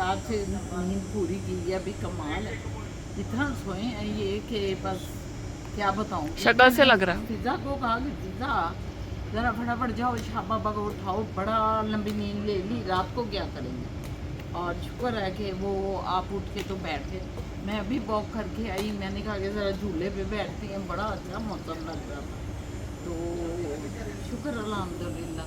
रात से नींद पूरी की है, अभी कमाल है, इतना सोए हैं ये कि बस क्या बताऊँ। शक्ल से लग रहा। फिजा को कहा कि फिजा ज़रा फटाफट जाओ शाह बाबा को उठाओ, बड़ा लंबी नींद ले ली, रात को क्या करेंगे। और शुक्र है कि वो आप उठ के तो बैठ गए। मैं अभी वॉक करके आई, मैंने कहा कि ज़रा झूले पे बैठते हैं, बड़ा अच्छा मौसम लग रहा था, तो शुक्र अल्हम्दुलिल्लाह।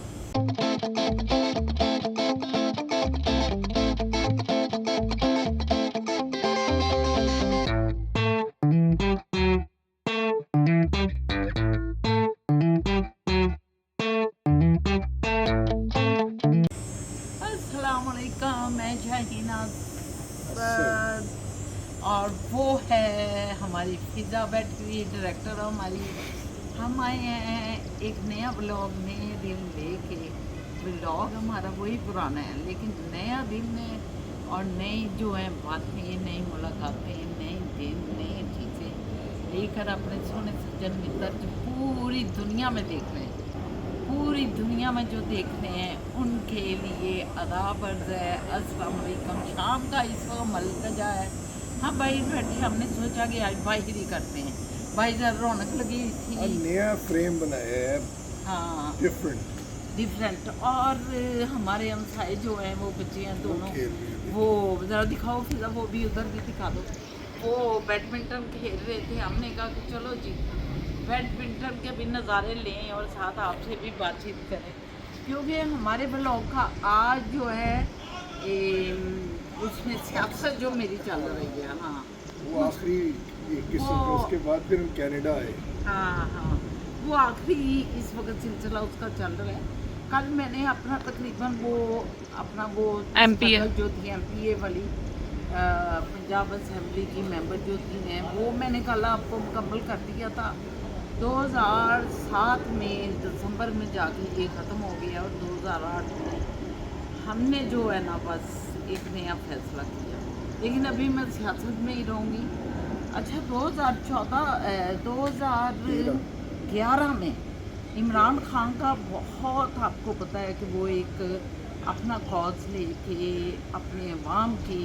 अस्सलाम वालेकुम, मैं शाहीना असद और वो है हमारी फिजा बैटरी डायरेक्टर हमारी। हम आए हैं एक नया ब्लॉग नए दिन लेके। ब्लॉग हमारा वही पुराना है लेकिन नया दिन है और नई जो है बातें, नई मुलाकातें, नए दिन, नई चीज़ें लेकर अपने सोने सज्जन मित्र जो पूरी दुनिया में देख रहे हैं, पूरी दुनिया में जो देखने हैं उनके लिए आदाब अर्ज़ है, अस्सलाम वालेकुम। शाम का इस वक्त मलकजा है, हाँ भाई बैठे, हमने सोचा कि आज बाहर ही करते हैं, भाई जरा रौनक लगी थी। नया फ्रेम बनाया है, हाँ डिफरेंट। और हमारे हमसाए जो हैं वो बच्चे हैं दोनों, खेल रहे हैं। वो ज़रा दिखाओ फिर, वो भी उधर भी दिखा दो। वो बैडमिंटन खेल रहे थे, हमने कहा कि चलो जी बैडमिंटन के भी नज़ारे लें और साथ आपसे भी बातचीत करें, क्योंकि हमारे ब्लॉग का आज जो है उसमें सियासत जो मेरी चल रही है। हाँ वो आखिरी एक किस्म का, उसके बाद फिर हम कनाडा आए। हाँ, वो आखिरी इस वक्त सिलसिला उसका चल रहा है। कल मैंने अपना तकरीबन वो MP है। जो थी MPA वाली पंजाब असेंबली की मेंबर जो थी हैं, वो मैंने कल आपको मुकम्मल कर दिया था। 2007 में दिसंबर में जाके ये ख़त्म हो गया और 2008 में हमने जो है ना बस एक नया फैसला किया, लेकिन अभी मैं सियासत में ही रहूँगी। अच्छा 2011 में इमरान खान का बहुत, आपको पता है कि वो एक अपना कॉज लेके अपने अवाम के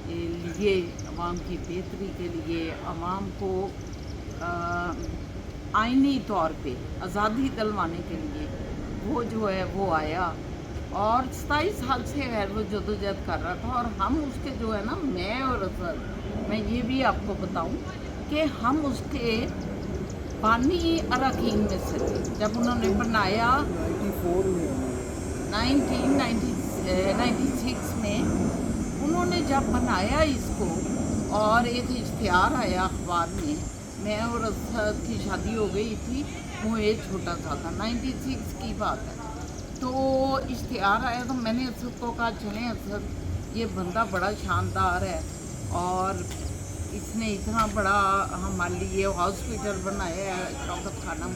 लिए, अवाम की बेहतरी के लिए, अवाम को आइनी तौर पे आज़ादी दिलवाने के लिए वो जो है वो आया और 27 साल से गैर वो जदोजहद कर रहा था। और हम उसके जो है ना, मैं और असद, मैं ये भी आपको बताऊं कि हम उसके बानी अरकान में से थे जब उन्होंने बनाया 94 में 1996 में उन्होंने जब बनाया इसको और एक इश्तिहार आया अखबार में। मैं और असद की शादी हो गई थी, वो एक छोटा सा था, 96 की बात है। तो इश्तिहार आया तो मैंने असद को कहा चलें असद, ये बंदा बड़ा शानदार है और इसने इतना बड़ा हमारे लिए हॉस्पिटल बनाया है शौकत खानम,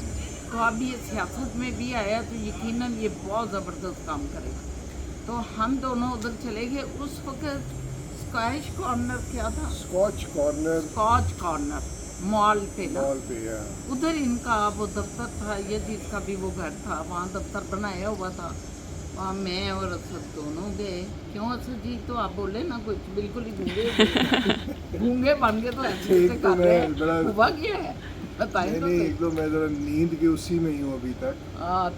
तो अब ये सियासत में भी आया तो यकीनन ये बहुत ज़बरदस्त काम करेगा। तो हम दोनों उधर चले गए। उस वक्त स्क्वैश कॉर्नर क्या था, स्कॉच कॉर्नर मॉल पे ना, मॉल पे है। उधर इनका वो दफ्तर था, ये जिसका भी वो घर था वहाँ दफ्तर बनाया हुआ था। वहाँ मैं और असद दोनों गए। क्यों असद जी, तो आप बोले ना कुछ, बिल्कुल ही गूंगे बन के तो ऐसे एक ऐसे तो कर रहे मैं बड़ा- हैं। हुआ क्या है बताइए तो नहीं, सही। एक तो मैं जरा नींद के उसी में ही हूँ अभी तक।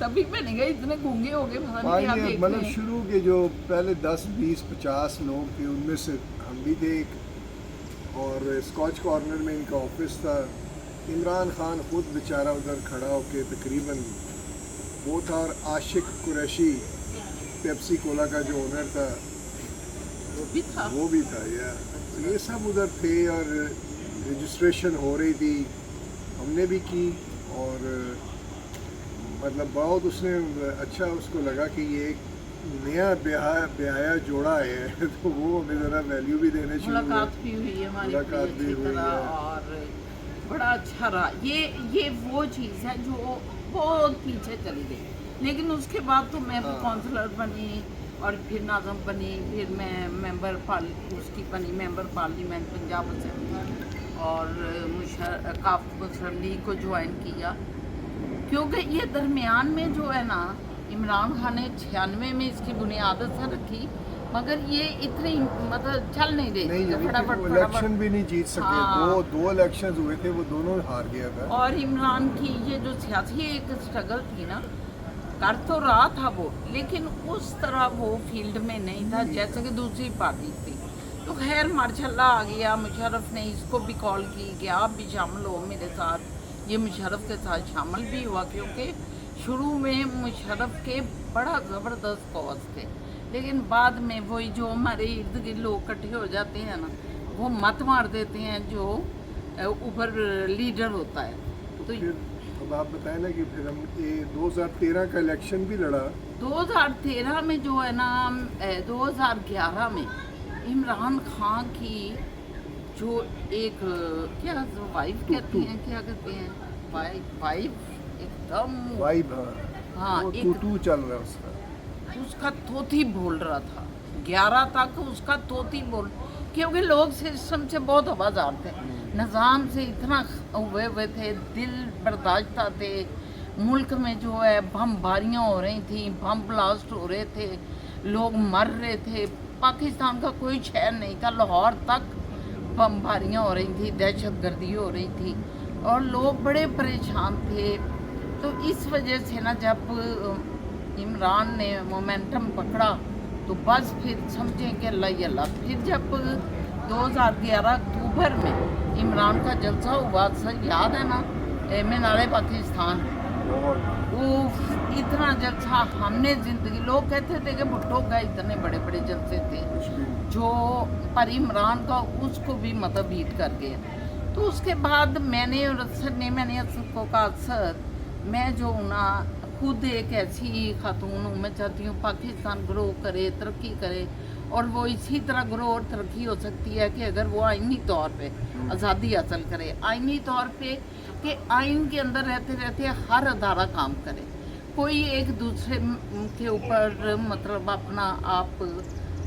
तभी मैंने कहा इतने गूंगे हो गए, पता नहीं क्या देख मतलब रहे हैं। शुरू के जो पहले 10 20 50 लोग थे उनमें से हम भी थे एक, और स्कॉच कॉर्नर में इनका ऑफिस था। इमरान खान खुद बेचारा उधर खड़ा होके तकरीबन वो था, और आशिक कुरैशी पेप्सी कोला का जो ओनर था वो भी था। वो भी था। ये सब उधर थे और रजिस्ट्रेशन हो रही थी, हमने भी की। और मतलब बहुत उसने अच्छा उसको लगा कि ये एक नया ब्याया जोड़ा है तो वो हमें ज़रा वैल्यू भी देने शुरू हुए। मुलाकात भी हुई है हमारी मुलाकात बड़ी भी अच्छी हुई तरह है। और बड़ा अच्छा रहा। ये वो चीज़ है जो बहुत पीछे चली गई, लेकिन उसके बाद तो मैं भी हाँ। काउंसलर बनी और फिर नाज़म बनी, फिर मैं उसकी बनी मेंबर पार्लियामेंट पंजाब असेंबली और काफ मुस्लिम लीग को ज्वाइन किया। क्योंकि ये दरमियान में जो है ना, इमरान खान ने 96 में इसकी बुनियाद असर रखी मगर ये इतनी मतलब चल नहीं रही नहीं थी, नहीं, फटाफट वो इलेक्शन भी नहीं जीत सके। हाँ। दो इलेक्शंस हुए थे, वो दोनों हार गया था। और इमरान की ये जो सियासी एक स्ट्रगल थी ना, कर तो रहा था वो, लेकिन उस तरह वो फील्ड में नहीं था जैसे कि दूसरी पार्टी थी। तो खैर मार्शाल्लाह आ गया, मुशर्रफ ने इसको भी कॉल की कि आप भी शामिल हो मेरे साथ। ये मुशर्रफ के साथ शामिल भी हुआ, क्योंकि शुरू में मुशर्रफ के बड़ा ज़बरदस्त कॉज थे, लेकिन बाद में वही जो हमारे इर्द गिर्द लोग इकट्ठे हो जाते हैं ना, वो मत मार देते हैं जो ऊपर लीडर होता है। तो फिर अब आप बताएं ना कि फिर हम ये 2013 का इलेक्शन भी लड़ा। 2013 में जो है ना, 2011 में इमरान खान की जो एक क्या वाइफ कहती हैं, क्या कहते हैं, वाइफ एकदम, वाइब, हाँ, वो एक टू चल रहा है उसका। उसका तोती बोल रहा था 11 तक, उसका तोती बोल, क्योंकि लोग सिस्टम से बहुत आवाज़ार थे, निज़ाम से इतना हुए थे, दिल बर्दाश्त थे। मुल्क में जो है बमबारियाँ हो रही थी, बम ब्लास्ट हो रहे थे, लोग मर रहे थे। पाकिस्तान का कोई शहर नहीं था, लाहौर तक बमबारियाँ हो रही थी, दहशतगर्दी हो रही थी, और लोग बड़े परेशान थे। तो इस वजह से ना, जब इमरान ने मोमेंटम पकड़ा तो बस फिर समझें कि अल्लाह ही अल्लाह। फिर जब 2011 अक्टूबर में इमरान का जलसा हुआ, सर याद है ना, मीनारे पाकिस्तान, वो इतना जलसा हमने ज़िंदगी, लोग कहते थे कि भुट्टो का इतने बड़े बड़े जलसे थे जो, पर इमरान का उसको भी मतलब बीट कर गया। तो उसके बाद मैंने और असर को कहा, सर मैं जो ना खुद एक ऐसी खातून हूँ, मैं चाहती हूँ पाकिस्तान ग्रो करे, तरक्की करे, और वो इसी तरह ग्रो और तरक्की हो सकती है कि अगर वो आइनी तौर पे आज़ादी हासिल करे, आइनी तौर पे कि आइन के अंदर रहते रहते हर अदारा काम करे, कोई एक दूसरे के ऊपर मतलब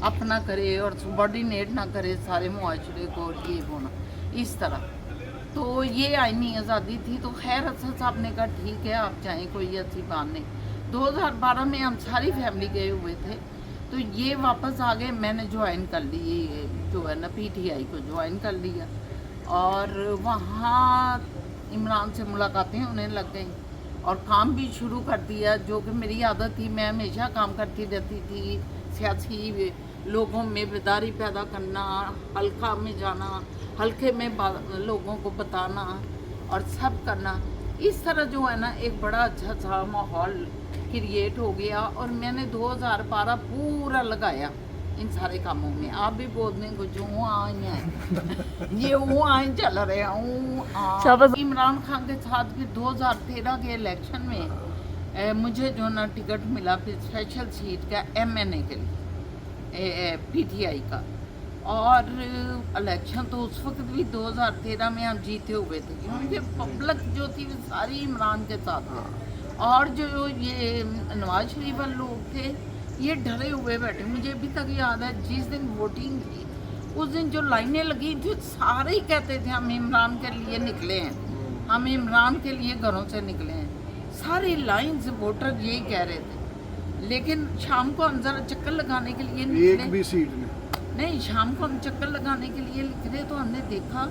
अपना करे और सबॉर्डिनेट ना करे सारे मुआशरे को, ये होना इस तरह। तो ये आइनी आज़ादी थी। तो खैर असद साहब ने कहा ठीक है आप चाहें, कोई ऐसी बात नहीं। 2012 में हम सारी फैमिली गए हुए थे, तो ये वापस आ गए, मैंने ज्वाइन कर ली जो है ना PTI को ज्वाइन कर लिया, और वहाँ इमरान से मुलाकातें होने लग गई और काम भी शुरू कर दिया, जो कि मेरी आदत थी, मैं हमेशा काम करती रहती थी, सियासी लोगों में बेदारी पैदा करना, हल्का में जाना, हल्के में लोगों को बताना और सब करना। इस तरह जो है ना एक बड़ा अच्छा सा माहौल क्रिएट हो गया, और मैंने 2012 पूरा लगाया इन सारे कामों में। आप भी बोलने को जो आई हैं ये वो आए चल रहे हूँ। इमरान खान के साथ फिर 2013 के इलेक्शन में मुझे जो ना टिकट मिला फिर स्पेशल सीट का MNA के लिए, PTI का, और इलेक्शन तो उस वक्त भी 2013 में हम जीते हुए थे, क्योंकि पब्लिक जो थी वो सारी इमरान के साथ थी, और जो ये नवाज शरीफ वाले लोग थे ये डरे हुए बैठे। मुझे अभी तक याद है जिस दिन वोटिंग थी उस दिन जो लाइनें लगी थी, सारे ही कहते थे हम इमरान के लिए निकले हैं, हम इमरान के लिए घरों से निकले हैं, सारी लाइन से वोटर यही कह रहे थे। लेकिन शाम को हम जरा चक्कर लगाने के लिए निकले, एक भी सीट नहीं, शाम को हम चक्कर लगाने के लिए निकले तो हमने देखा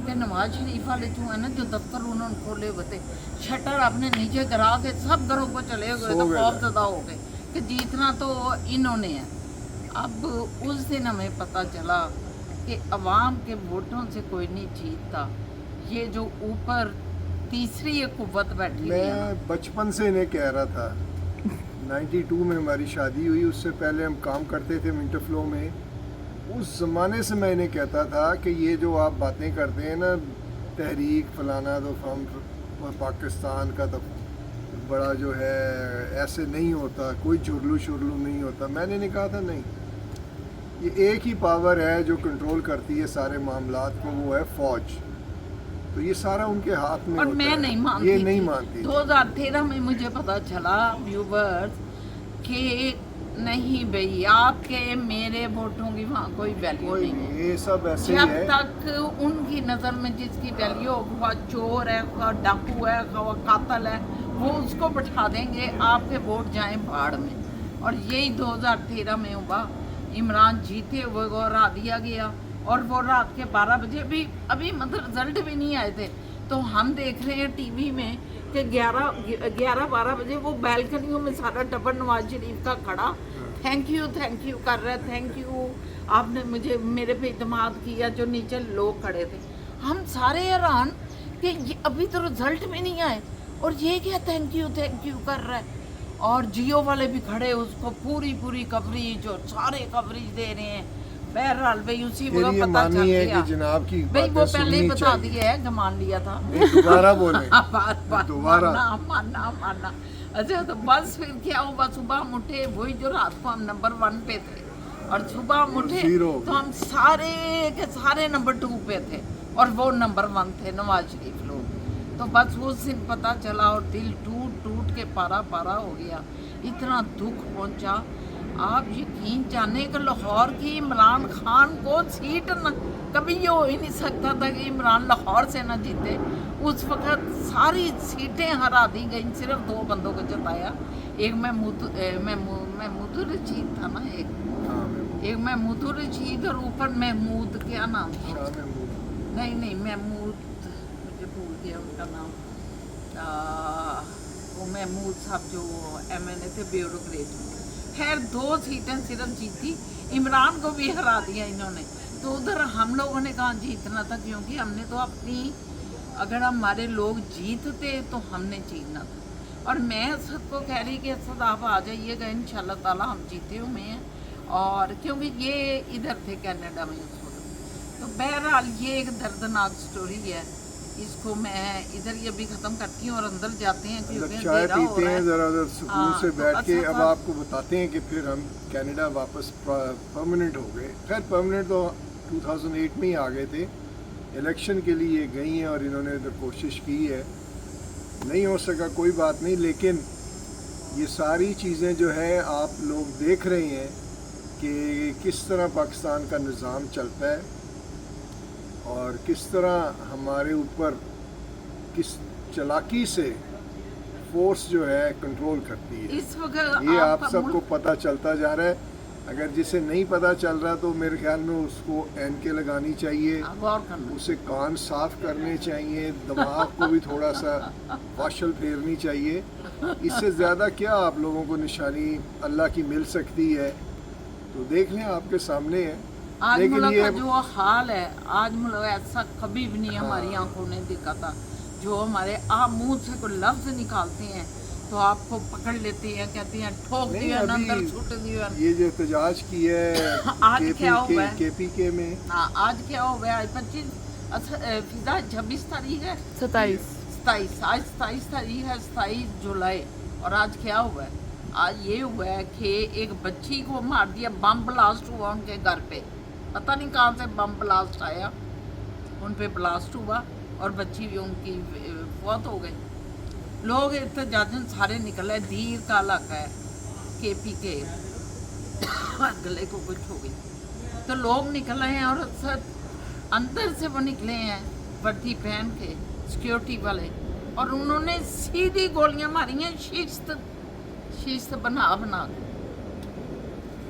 कि नवाज शरीफ वाले जो है ना, जो दफ्तर उन्होंने खोले हुए थे, शटर आपने नीचे गिरा के सब घरों को चले गए, तो खौफजदा हो गए कि जीतना तो इन्होंने है। अब उस दिन हमें पता चला कि अवाम के वोटों से कोई नहीं जीतता, ये जो ऊपर तीसरी एक कुव्वत बैठी है। मैं बचपन से इन्हें कह रहा था, 92 में हमारी शादी हुई, उससे पहले हम काम करते थे मिंटोफ्लो में। उस ज़माने से मैं इन्हें कहता था कि ये जो आप बातें करते हैं ना, तहरीक फलाना, तो हम पाकिस्तान का तो बड़ा जो है ऐसे नहीं होता, कोई चुरलू शुरलू नहीं होता। मैंने नहीं कहा था नहीं, ये एक ही पावर है जो कंट्रोल करती है सारे मामलात को, वो है फ़ौज। तो ये सारा उनके हाथ में और होता मैं है। नहीं मानती, ये नहीं मानती। 2013 में मुझे पता चला व्यूवर्स कि नहीं भाई, आपके मेरे वोटों की वहाँ कोई वैल्यू नहीं है। ये सब ऐसे ही जब है। तक उनकी नज़र में जिसकी वैल्यू हो, वह चोर है, वह डाकू है, वह कातल है, वो उसको बैठा देंगे, आपके वोट जाएं भाड़ में। और यही 2013 में हुआ। इमरान जीते हुए को हरा दिया गया, और वो रात के 12 बजे भी अभी मतलब रिजल्ट भी नहीं आए थे, तो हम देख रहे हैं टीवी में कि 11-12 बजे वो बैल्कनियों में सारा टब्बर नवाज शरीफ का खड़ा थैंक यू कर रहा है, थैंक यू आपने मुझे मेरे पे इत्मीनान किया। जो नीचे लोग खड़े थे, हम सारे हैरान कि ये अभी तो रिजल्ट भी नहीं आए और ये क्या थैंक यू कर रहा है। और जियो वाले भी खड़े उसको पूरी कवरेज और सारे कवरेज दे रहे हैं। बहरहाल भाई उसी वक्त पता चल गया कि जनाब की भाई वो पहले ही बता दिया है, मान लिया था। दोबारा बोले दोबारा मानना। अच्छा तो बस फिर क्या हुआ, सुबह हम उठे, वही जो रात को हम नंबर 1 पे थे, और सुबह हम उठे तो हम सारे के सारे नंबर 2 पे थे और वो नंबर 1 थे, नवाज शरीफ लोग। तो बस उस दिन पता चला और दिल टूट के पारा हो गया, इतना दुख पहुंचा। आप यकीन जाने कि लाहौर की इमरान खान को सीट न कभी ये हो ही नहीं सकता था कि इमरान लाहौर से ना जीते। उस वक्त सारी सीटें हरा दी गई, सिर्फ 2 बंदों को जिताया। एक महमूद रशीद था ना, एक महमूद रशीद और ऊपर महमूद, क्या नाम था, नहीं महमूद, मुझे भूल गया उनका नाम। वो महमूद साहब जो MNA थे, ब्यूरोक्रेट। खैर 2 सीटें सिर्फ जीती, इमरान को भी हरा दिया इन्होंने। तो उधर हम लोगों ने कहा जीतना था, क्योंकि हमने तो अपनी, अगर हमारे लोग जीतते तो हमने जीतना था। और मैं सबको कह रही कि असद आप आ जाइएगा, इंशाल्लाह ताला हम जीते हुए हैं। और क्योंकि ये इधर थे कनाडा में उस वक्त। तो बहरहाल ये एक दर्दनाक स्टोरी है, इसको मैं इधर ही अभी ख़त्म करती हूँ और अंदर जाते हैं क्योंकि चाय पीते हैं ज़रा उधर सुकून से बैठ के। अच्छा अब आपको बताते हैं कि फिर हम कनाडा वापस परमानेंट हो गए। खैर परमानेंट तो 2008 में ही आ गए थे, इलेक्शन के लिए गई हैं और इन्होंने तो कोशिश की है, नहीं हो सका, कोई बात नहीं। लेकिन ये सारी चीज़ें जो है आप लोग देख रहे हैं कि किस तरह पाकिस्तान का निज़ाम चलता है और किस तरह हमारे ऊपर किस चालाकी से फोर्स जो है कंट्रोल करती है। इस वक्त ये आप सबको पता चलता जा रहा है। अगर जिसे नहीं पता चल रहा तो मेरे ख्याल में उसको एनके लगानी चाहिए, उसे कान साफ करने चाहिए, दिमाग को भी थोड़ा सा वाशल फेरनी चाहिए। इससे ज़्यादा क्या आप लोगों को निशानी अल्लाह की मिल सकती है, तो देख लें आपके सामने है। आज मुल्क का जो हाल है, आज मुल्क ऐसा कभी भी नहीं हमारी आंखों ने देखा था। जो हमारे आप मुंह से कोई लफ्ज निकालते हैं तो आपको पकड़ लेते हैं, कहते हैं ठोक दिया, अंदर छूट दिया। ये जो एहतजाज की है आज क्या हुआ है KPK में, आज क्या हुआ है, 25 फिजा 26 तारीख है, 27 आज 27 तारीख है, 27 जुलाई। और आज क्या हुआ है, आज ये हुआ है कि एक बच्ची को मार दिया, बम ब्लास्ट हुआ उनके घर पे, पता नहीं कहाँ से बम ब्लास्ट आया, उन पे ब्लास्ट हुआ और बच्ची भी उनकी फौत हो गई। लोग एहतजाजन सारे निकले, दीर का इलाका है, KPK गले को कुछ हो गई, तो लोग निकले हैं और सब अंदर से वो निकले हैं वर्दी पहन के, सिक्योरिटी वाले, और उन्होंने सीधी गोलियां मारी हैं शीस्त बना के,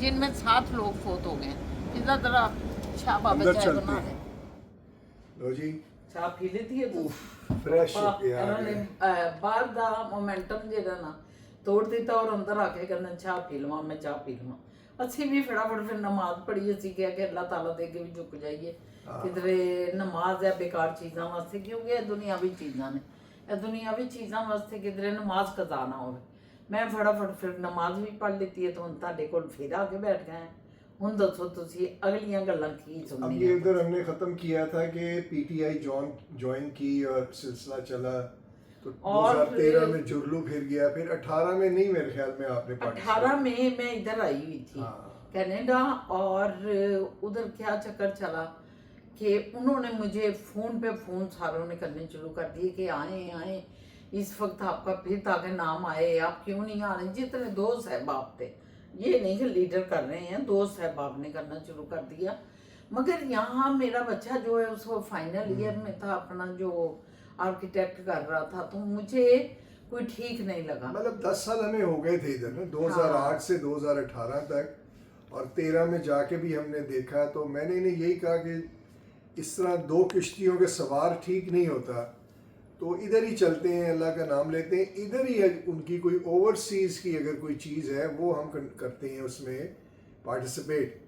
जिनमें 7 लोग फौत हो गए। इधर जरा चाय बाबा चाय बना रहे, लो जी चाय पी लेती है तो फ्रेश हो गया। इन्होंने बाहर दा मोमेंटम जेड़ा ना तोड़ दिता और अंदर आके कहना चाह पी लवां, मैं चाह पी लवां। ਅਸੀਂ ਵੀ ਫਟਾਫਟ ਫਿਰ ਨਮਾਜ਼ ਪੜ੍ਹੀ, ਅਸੀਂ ਕਿਹਾ ਕਿ ਅੱਲਾਹ ਤਾਲਾ ਦੇ ਅੱਗੇ ਵੀ ਝੁਕ ਜਾਈਏ। ਕਿਧਰੇ ਨਮਾਜ਼ ਹੈ ਬੇਕਾਰ ਚੀਜ਼ਾਂ ਵਾਸਤੇ, ਕਿਉਂਕਿ ਇਹ ਦੁਨੀਆਵੀ ਚੀਜ਼ਾਂ ਨੇ, ਇਹ ਦੁਨੀਆਵੀ ਚੀਜ਼ਾਂ ਵਾਸਤੇ ਕਿਧਰੇ ਨਮਾਜ਼ ਕਜ਼ਾ ਨਾ ਹੋਵੇ। ਮੈਂ ਫਟਾਫਟ ਫਿਰ ਨਮਾਜ਼ ਵੀ ਪੜ੍ਹ ਲਿੱਤੀ ਹੈ, ਤਾਂ ਹੁਣ ਤੁਹਾਡੇ ਕੋਲ ਫਿਰ ਆ ਕੇ बैठ गए हैं। ਹੁਣ ਦੱਸੋ ਤੁਸੀਂ ਅਗਲੀਆਂ ਗੱਲਾਂ ਕੀ ਸੁਣਨੀਆਂ। अब ये इधर हमने ख़त्म किया था कि PTI ज्वाइन की और सिलसिला चला, तो 2013 में जुर्लू फिर गया, फिर 18 में नहीं, मेरे ख्याल में आपने 18 में मैं इधर आई हुई थी कनाडा, और उधर क्या चक्कर चला कि उन्होंने मुझे फ़ोन पे फ़ोन सारों ने करने शुरू कर दिए कि आए इस वक्त आपका फिर ताकि नाम आए, आप क्यों नहीं आ रहे। जितने दोस्त सहबाब थे, ये नहीं कि लीडर कर रहे हैं, दोस्त सहबाब ने करना शुरू कर दिया। मगर यहाँ मेरा बच्चा जो है उसको फाइनल ईयर में था, अपना जो आर्किटेक्ट कर रहा था, तो मुझे कोई ठीक नहीं लगा। मतलब 10 साल हमें हो गए थे इधर ना, 2008 से 2018 तक। और 13 में जाके भी हमने देखा। तो मैंने इन्हें यही कहा कि इस तरह दो किश्तियों के सवार ठीक नहीं होता, तो इधर ही चलते हैं, अल्लाह का नाम लेते हैं, इधर ही उनकी कोई ओवरसीज़ की अगर कोई चीज़ है वो हम करते हैं उसमें पार्टिसिपेट।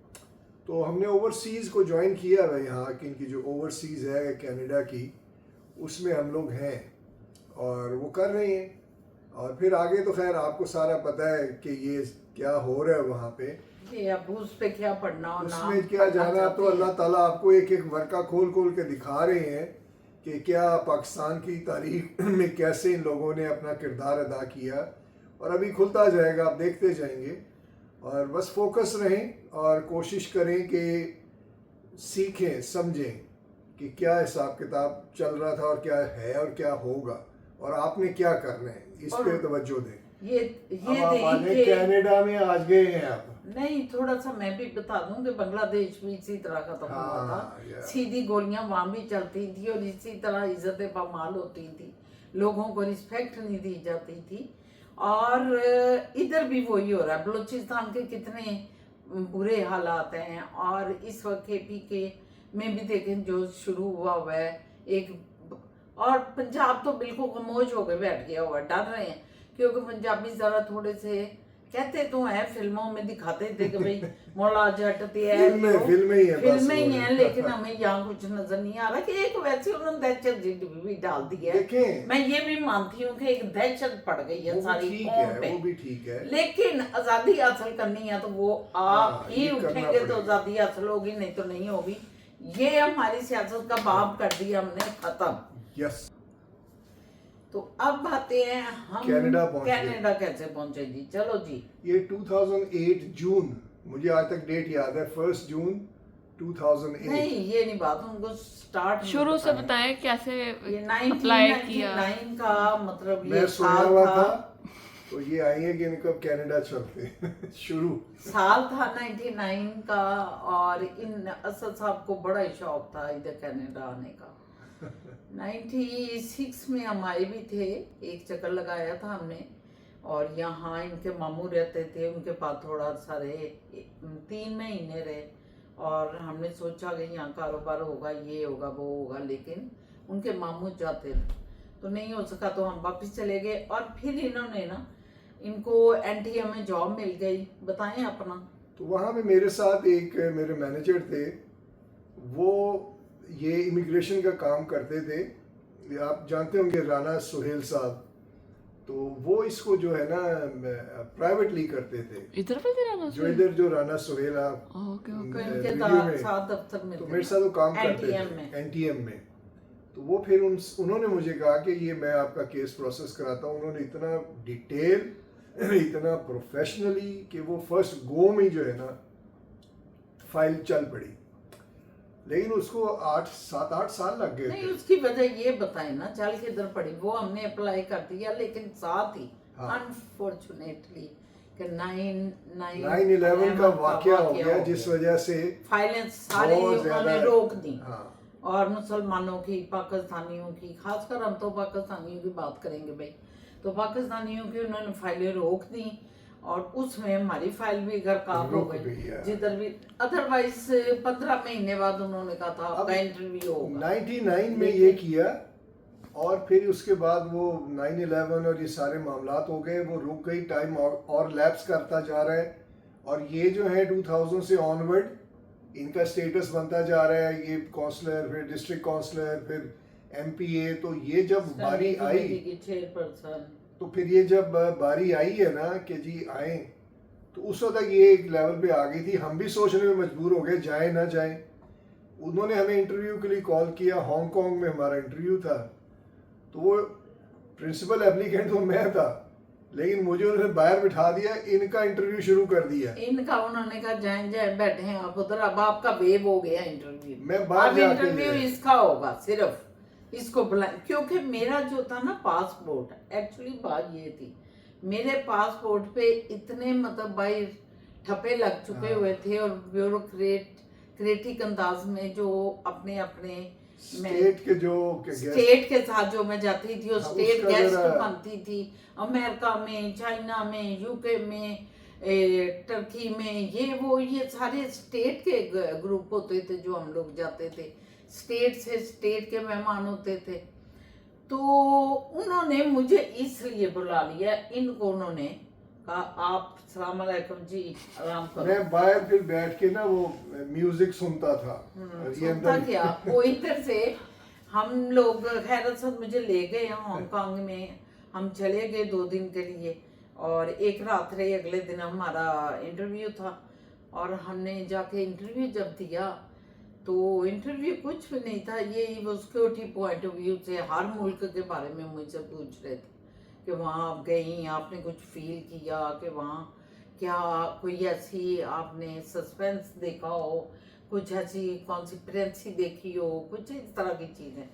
तो हमने ओवरसीज़ को ज्वाइन किया है यहाँ कि इनकी जो ओवरसीज़ है कनाडा की, उसमें हम लोग हैं और वो कर रहे हैं। और फिर आगे तो खैर आपको सारा पता है कि ये क्या हो रहा है वहाँ पे, अब उस पे क्या पढ़ना और उसमें क्या जाना। तो अल्लाह ताला आपको एक एक वर्का खोल खोल के दिखा रहे हैं कि क्या पाकिस्तान की तारीख में कैसे इन लोगों ने अपना किरदार अदा किया, और अभी खुलता जाएगा, आप देखते जाएंगे। और बस फोकस रहें और कोशिश करें कि सीखें समझें कि क्या हिसाब किताब चल रहा था और क्या है और क्या होगा और आपने क्या करना है, इस पे तवज्जो दें। ये कनाडा में आज गए हैं आप? नहीं, थोड़ा सा मैं भी बता दूं कि बांग्लादेश भी इसी तरह खत्म हुआ था। सीधी गोलियां वहां भी चलती थी और इसी तरह इज्जतें पामाल होती थी, लोगों को रिस्पेक्ट नहीं दी जाती थी। और इधर भी वही हो रहा है। बलूचिस्तान के कितने बुरे हालात हैं, और इस वक्त KPK में भी देखें जो शुरू हुआ है एक, और पंजाब तो बिल्कुल खामोश होकर बैठ गया हुआ, डर रहे हैं क्योंकि पंजाबी जरा थोड़े से कहते तो है, फिल्मों में दिखाते थे कि भाई मौला जट फिल्में ही हैं, लेकिन हमें यहाँ कुछ नजर नहीं आ रहा कि एक वैसे उन्होंने दहशत भी डाल दी है। मैं ये भी मानती हूँ कि एक दहशत पड़ गई है सारी कौम पे, वो भी ठीक है, लेकिन आजादी हासिल करनी है तो वो आप ही उठेंगे तो आजादी हासिल होगी, नहीं तो नहीं होगी। ये हमारी सियासत का बाब कर दिया हमने खत्म। यस। तो अब आते हैं हम कनाडा कैसे पहुंचे जी। चलो जी, ये 2008 जून, मुझे आज तक डेट याद है, 1 जून 2008। नहीं ये नहीं बात, उनको स्टार्ट शुरू से बताएं कैसे ये अप्लाई किया। 1999 का मतलब मैं ये सुना साल हुआ था, तो ये आई है कि इनको कनाडा चलते शुरू साल था 99 का। और इन असद साहब को बड़ा ही शौक था इधर कनाडा आने का। 96 में हम आए भी थे, एक चक्कर लगाया था हमने, और यहाँ इनके मामू रहते थे, उनके पास थोड़ा सा रहे, 3 महीने रहे। और हमने सोचा कि यहाँ कारोबार होगा, ये होगा वो होगा, लेकिन उनके मामू जाते तो नहीं हो सका, तो हम वापस चले गए। और फिर इन्होंने ना, इनको NTM में जॉब मिल गई। बताएं अपना। तो वहाँ पे मेरे साथ एक मेरे मैनेजर थे, वो ये इमिग्रेशन का काम करते थे, आप जानते होंगे राना सुहेल साहब, तो वो इसको जो है ना प्राइवेटली करते थे। इधर पे भी राना जो इधर जो राना सुहेल आप इनके साथ दफ्तर में तो मेरे साथ वो काम करते थे NTM में। तो वो फिर उन्होंने मुझे कहा कि ये मैं आपका केस प्रोसेस कराता हूँ। उन्होंने इतना डिटेल इतना प्रोफेशनली कि वो फर्स्ट गो में जो है ना फाइल चल पड़ी, लेकिन उसको 7-8 साल लग गए नहीं, उसकी वजह ये बताए ना, चल के इधर पड़ी। वो हमने अप्लाई कर दिया, लेकिन साथ ही अनफॉर्चुनेटली 9/11 का वाकया हो गया, जिस वजह से फाइलें सारी उन्होंने रोक दी। और मुसलमानों की, पाकिस्तानियों की, खासकर हम तो पाकिस्तानियों की बात करेंगे भाई, तो पाकिस्तानियों की उन्होंने फाइलें रोक दी, और उसमें हमारी फाइल भी गरकाब हो गई जिधर भी। अदरवाइज 15 महीने बाद उन्होंने कहा था आपका इंटरव्यू होगा। 99 में ये किया, और फिर उसके बाद वो 9/11 और ये सारे मामलात हो गए, वो रुक गई, टाइम और लैप्स करता जा रहा है। और ये जो है 2000 से ऑनवर्ड इनका स्टेटस बनता जा रहा है, ये काउंसलर, फिर डिस्ट्रिक्ट काउंसलर, फिर MPA। तो ये जब बारी आई, तो फिर ये जब बारी आई है ना कि जी आए, तो उस वक्त ये एक लेवल पे आ गई थी, हम भी सोचने में मजबूर हो गए जाए ना जाए। उन्होंने हमें इंटरव्यू के लिए कॉल किया, हांगकांग में हमारा इंटरव्यू था। तो वो प्रिंसिपल एप्लीकेंट तो मैं था, लेकिन मुझे उन्होंने बाहर बिठा दिया, इनका इंटरव्यू शुरू कर दिया। इनका उन्होंने कहा जाए जाए बैठे हैं आप उधर, अब आपका वेव हो गया इंटरव्यू। मैं बाहर जाके इंटरव्यू इसका होगा, सिर्फ इसको बुला, क्योंकि मेरा जो था ना पासपोर्ट, एक्चुअली बात ये थी, मेरे पासपोर्ट पे इतने मतलब भाई ठप्पे लग चुके हुए थे, और ब्यूरोक्रेटिक अंदाज में जो अपने अपने स्टेट के साथ जो मैं जाती थी, और स्टेट गेस्ट बनती थी, अमेरिका में, चाइना में, UK में, टर्की में, ये सारे स्टेट के ग्रुप होते थे जो हम लोग जाते थे, स्टेट से स्टेट के मेहमान होते थे। तो उन्होंने मुझे इसलिए बुला लिया, इनको उन्होंने कहा आप सलाम अलैकुम जी आराम करो। मैं बाहर फिर बैठ के ना वो म्यूजिक सुनता था। ये सुनता अंदर क्या, वो इधर से हम लोग खैरत से मुझे ले गए हांगकांग में, हम चले गए 2 दिन के लिए और एक रात रहे। अगले दिन हमारा इंटरव्यू था और हमने जाके इंटरव्यू जब दिया तो इंटरव्यू कुछ भी नहीं था, ये वो सिक्योरिटी पॉइंट ऑफ व्यू से हर मुल्क के बारे में मुझसे पूछ रहे थे कि वहाँ आप गई, आपने कुछ फील किया कि वहाँ क्या कोई ऐसी आपने सस्पेंस देखा हो, कुछ ऐसी कॉन्सिक्वेंसी देखी हो, कुछ इस तरह की चीज़ें,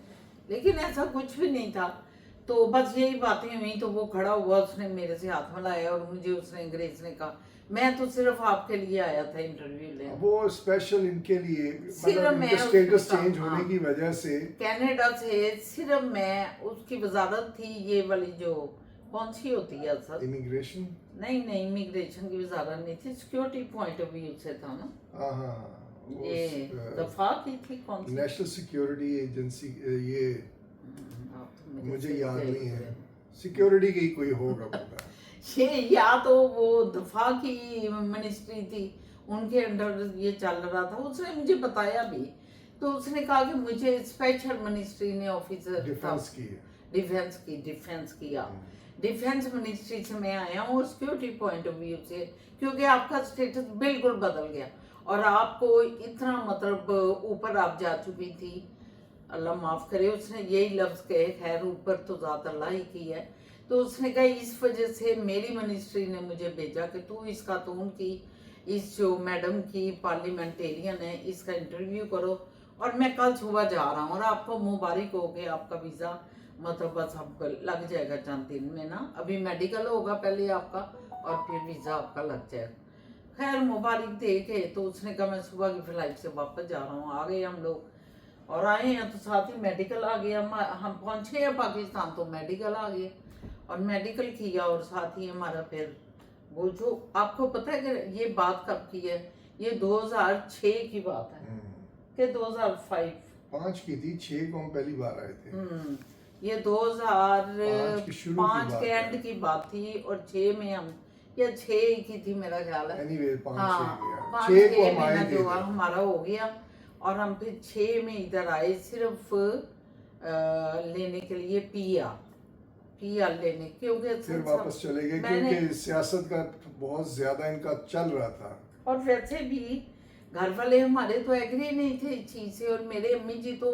लेकिन ऐसा कुछ भी नहीं था। तो बस यही बातें हुई। तो वो खड़ा हुआ, उसने मेरे से हाथ मिलाया और मुझे उसने अंग्रेज ने कहा मैं तो सिर्फ आपके लिए आया था इंटरव्यू लेने। वो स्पेशल इनके लिए, सिर्फ मतलब मैं इनके स्टेटस उसका- चेंज होने हाँ। की वजह से कनाडा से सिर्फ मैं, उसकी वजारत थी ये वाली जो कौन सी होती है सर, इमिग्रेशन। नहीं इमिग्रेशन की वजारत नहीं थी, सिक्योरिटी पॉइंट ऑफ व्यू से था ना, हाँ हाँ, ये दफा की थी कौन सी, नेशनल सिक्योरिटी एजेंसी, ये आप तो मेरे मुझे से याद गए नहीं है, हुए। सिक्योरिटी की कोई होगा पता। ये या तो वो दफा की मिनिस्ट्री थी, उनके अंडर ये चल रहा था। उसने मुझे बताया भी, तो उसने कहा कि मुझे स्पेशल मिनिस्ट्री ने ऑफिसर डिफेंस की है। डिफेंस किया, डिफेंस मिनिस्ट्री से मैं आया हूँ सिक्योरिटी पॉइंट ऑफ व्यू से, क्योंकि आपका स्टेटस बिल्कुल बदल गया और आपको इतना मतलब ऊपर आप जा चुकी थी, अल्लाह माफ़ करे उसने यही लफ्ज़ कहे, खैर ऊपर तो ज़्यादा अल्लाह ही की है। तो उसने कहा इस वजह से मेरी मिनिस्ट्री ने मुझे भेजा कि तू इस खातून की, इस जो मैडम की पार्लियामेंटेरियन है, इसका इंटरव्यू करो और मैं कल सुबह जा रहा हूँ और आपको मुबारक हो के आपका वीज़ा मतलब बस आपको लग जाएगा चंद दिन में ना, अभी मेडिकल होगा पहले आपका और फिर वीज़ा आपका लग जाएगा। खैर मुबारक दे के तो उसने कहा मैं सुबह की फ्लाइट से वापस जा रहा हूँ। आ गए हम लोग और आए हैं तो साथ ही मेडिकल आ गया, हम पहुँचे हैं पाकिस्तान तो मेडिकल आ गया और मेडिकल किया और साथ ही हमारा फिर वो जो आपको पता है कि ये बात कब की है, ये 2006 की बात है कि 2005 की थी, 6 को हम पहली बार आए थे। ये 5 की शुरू की 2005 बात के है। एंड की बात थी और 6 में हम, या 6 की थी मेरा ख्याल है। एनीवे 5 हाँ, 6 को हम महीना आए जो थे। हमारा हो गया और हम फिर 6 में इधर आए सिर्फ लेने के लिए पीआर लेने, क्योंकि फिर वापस चले गए क्योंकि सियासत का बहुत ज्यादा इनका चल रहा था। और वैसे भी घर वाले हमारे तो एग्री नहीं थे इस चीज़ से और मेरे अम्मी जी तो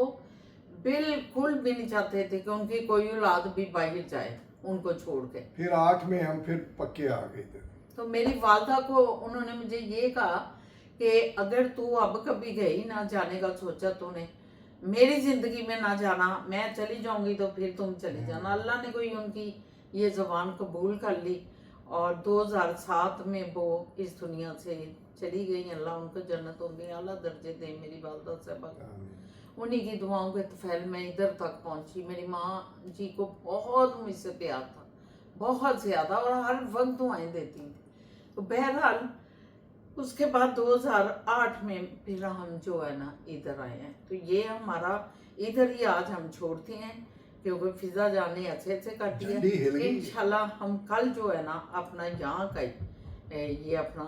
बिल्कुल भी नहीं चाहते थे कि उनकी कोई औलाद भी बाहर जाए उनको छोड़ के। फिर 8 में हम फिर पक्के आ गए थे। तो मेरी वालदा को उन्होंने मुझे ये कहा कि अगर तू अब कभी गई ना, जाने का सोचा तूने, मेरी ज़िंदगी में ना जाना, मैं चली जाऊंगी तो फिर तुम चली जाना। अल्लाह ने कोई उनकी ये ज़बान कबूल कर ली और 2007 में वो इस दुनिया से चली गई। अल्लाह उनको जन्नतों में आला दर्जे दे। मेरी वालदा साहबा, उन्हीं की दुआओं के तफैल में इधर तक पहुंची। मेरी माँ जी को बहुत मुझसे प्यार था, बहुत ज़्यादा, और हर वक्त दुआएं देती थी। तो बहरहाल उसके बाद 2008 में फिर हम जो है ना इधर आए हैं। तो ये हमारा इधर ही आज हम छोड़ते हैं क्योंकि फिजा जाने अच्छे से काटी है। इंशाल्लाह हम कल जो है ना अपना यहाँ का ये अपना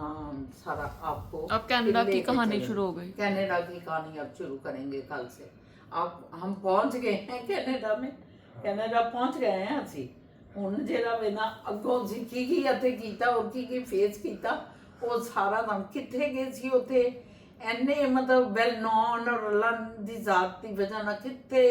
सारा आपको अब कनाडा की कहानी शुरू हो गई। कनाडा की कहानी अब शुरू करेंगे कल से। अब हम पहुंच गए हैं कनाडा में, कनाडा पहुंच गए हैं ਅਸੀਂ ਹੁਣ ਜਿਹੜਾ ਵੇ ਨਾ ਅੱਗੋਂ ਅਸੀਂ ਕੀ ਅਤੇ ਕੀਤਾ ਔਰ ਕੀ ਫੇਸ ਕੀਤਾ ਉਹ ਸਾਰਾ ਨਾਮ ਕਿੱਥੇ ਗਏ ਸੀ ਉੱਥੇ ਐਨੇ ਮਤਲਬ ਵੈਲ ਨੋਨ ਔਰ ਅੱਲਾ ਦੀ ਜ਼ਾਤ ਦੀ ਵਜ੍ਹਾ ਨਾਲ ਕਿੱਥੇ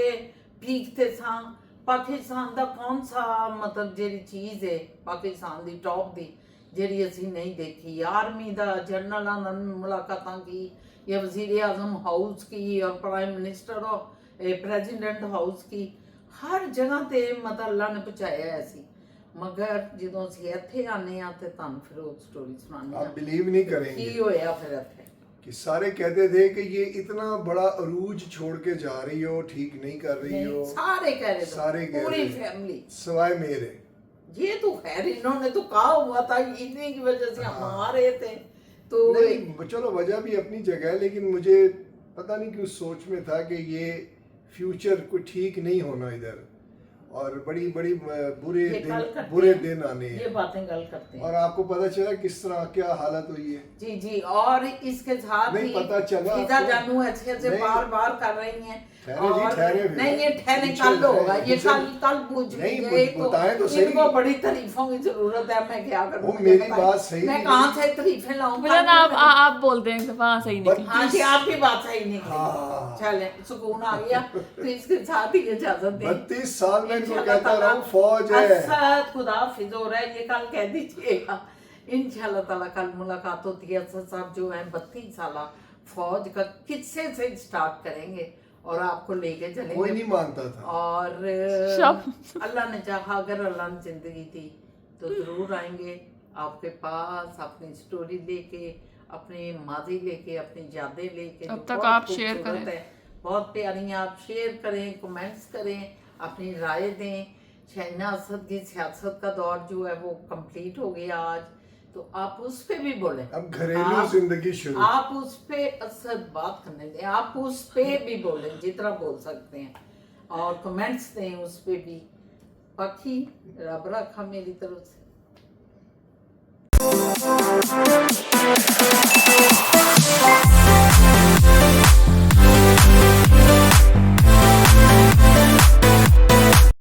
ਪੀਕ ਤੇ ਸਾਂ। ਪਾਕਿਸਤਾਨ ਦਾ ਕੌਣ ਸਾ ਮਤਲਬ ਜਿਹੜੀ ਚੀਜ਼ ਹੈ ਪਾਕਿਸਤਾਨ ਦੀ ਟੌਪ ਦੀ ਜਿਹੜੀ ਅਸੀਂ ਨਹੀਂ ਦੇਖੀ। ਆਰਮੀ ਦਾ ਜਨਰਲਾਂ ਨਾਲ ਮੁਲਾਕਾਤਾਂ ਕੀ या वज़ीर आज़म हाउस की और प्राइम मिनिस्टर और प्रेजिडेंट हाउस की हर जगह ते मतलब अल्लाह ने पहुँचाया ऐसी। मगर जो ਅਸੀਂ ਇੱਥੇ ਆਨੇ ਆ ਤੇ ਤੁਹਾਨੂੰ ਫਿਰ ਉਹ स्टोरी सुनानी आप बिलीव नहीं करेंगे ਕੀ ਹੋਇਆ ਫਿਰ ਇੱਥੇ कि सारे कहते थे कि ये इतना बड़ा अरूज छोड़ के जा रही हो, ठीक नहीं कर रही हो। सारे कह रहे थे, सारे कह पूरी रहे फैमिली सिवाय मेरे। ये तो खैर इन्होंने तो कहा हुआ था, इन्हीं की वजह से हम आ रहे थे। तो नहीं चलो वजह भी अपनी जगह है, लेकिन मुझे पता नहीं क्यों सोच में था कि ये फ्यूचर को ठीक नहीं होना इधर, और बड़ी बड़ी बुरे दिन आने ये हैं, बातें गल करते हैं। और आपको पता चला किस तरह क्या हालत हुई है? जी जी, और इसके साथ नहीं ही पता चला फिजा आपको? जानू अच्छे से नहीं। बार बार कर रही हैं। ठहरे जी, और ठहरे फिर। नहीं ये ठहरे पीछे कल होगा, ये पीछे- कल पूछ नहीं, लीजिए। बताएं तो सही। इनको बड़ी तारीफों की जरूरत है, मैं क्या करूं? वो मुझे मेरी बताएं। बात सही मैं नहीं। कहाँ से तारीफें लाऊं? मिलन आप बोल दें एक दफा, हाँ सही निकली। हाँ जी, आपकी बात सही निकली। हाँ। चले, सुकून आ गया। तो इसके साथ ही इजाजत दें। 32 साल में इनको इंशाल्लाह कहता रहा हूँ ताला फौज है। असद खुदाफिज हो रहा है, ये कल कह दीजिएगा। इंशाल्लाह ताला कल मुलाकात होती है। असद साहब जो है 32 साल फौज का किस्से से स्टार्ट करेंगे और आपको लेके चलेंगे। कोई नहीं मानता था। और अल्लाह ने चाहा, अगर अल्लाह ने जिंदगी दी तो जरूर आएंगे आपके पास, अपनी स्टोरी लेके, अपनी माजी लेके, अपनी यादें लेके। अब जो तक बहुत आप शेयर खूबसूरत करें। है, बहुत प्यारी हैं। आप शेयर करें, कमेंट्स करें, अपनी राय दें। शहीना असद की सियासत का दौर जो है वो कंप्लीट हो गया आज, तो आप उस पे भी बोलें। अब घरेलू जिंदगी शुरू। आप उस पे असद बात करने दें, आप उस पे भी बोलें जितना बोल सकते हैं, और कमेंट्स दें उस पे भी। बाकी रब रखा मेरी तरफ से।